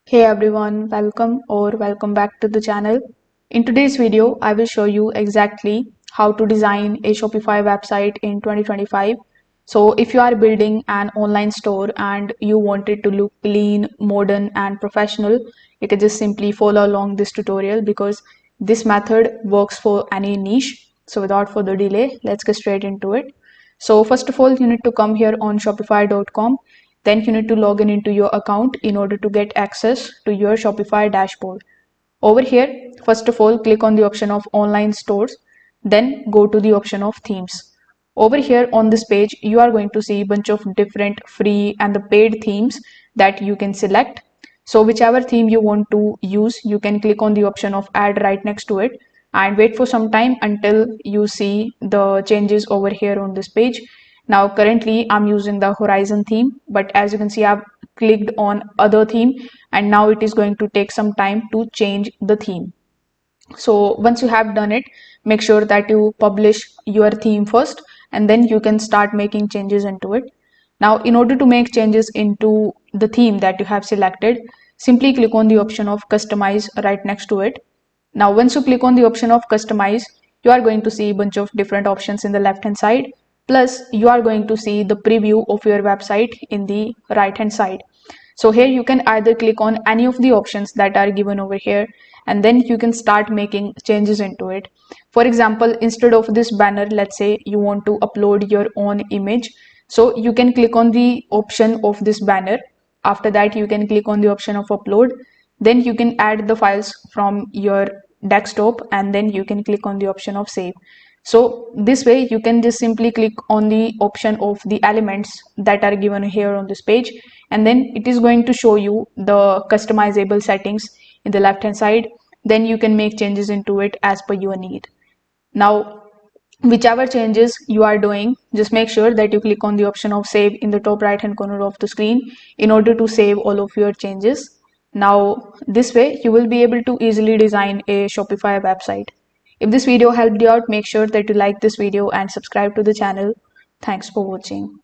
Hey everyone, welcome back to the channel. In today's video, I will show you exactly how to design a Shopify website in 2025. So if you are building an online store and you want it to look clean, modern and professional, you can just simply follow along this tutorial because this method works for any niche. So without further delay, let's get straight into it. So first of all, you need to come here on shopify.com. Then you need to log into your account in order to get access to your Shopify dashboard. Over here, first of all, click on the option of online stores, then go to the option of themes. Over here on this page, you are going to see a bunch of different free and the paid themes that you can select. So whichever theme you want to use, you can click on the option of add right next to it and wait for some time until you see the changes over here on this page. Now currently I'm using the horizon theme, but as you can see I've clicked on other theme and now it is going to take some time to change the theme. So once you have done it, make sure that you publish your theme first and then you can start making changes into it. Now in order to make changes into the theme that you have selected, simply click on the option of customize right next to it. Now once you click on the option of customize, you are going to see a bunch of different options in the left hand side. Plus you are going to see the preview of your website in the right hand side. So here you can either click on any of the options that are given over here and then you can start making changes into it. For example, instead of this banner, let's say you want to upload your own image. So you can click on the option of this banner. After that, you can click on the option of upload. Then you can add the files from your desktop and then you can click on the option of save. So this way you can just simply click on the option of the elements that are given here on this page and then it is going to show you the customizable settings in the left hand side. Then you can make changes into it as per your need. Now whichever changes you are doing, just make sure that you click on the option of save in the top right hand corner of the screen in order to save all of your changes. Now this way you will be able to easily design a Shopify website. If this video helped you out, make sure that you like this video and subscribe to the channel. Thanks for watching.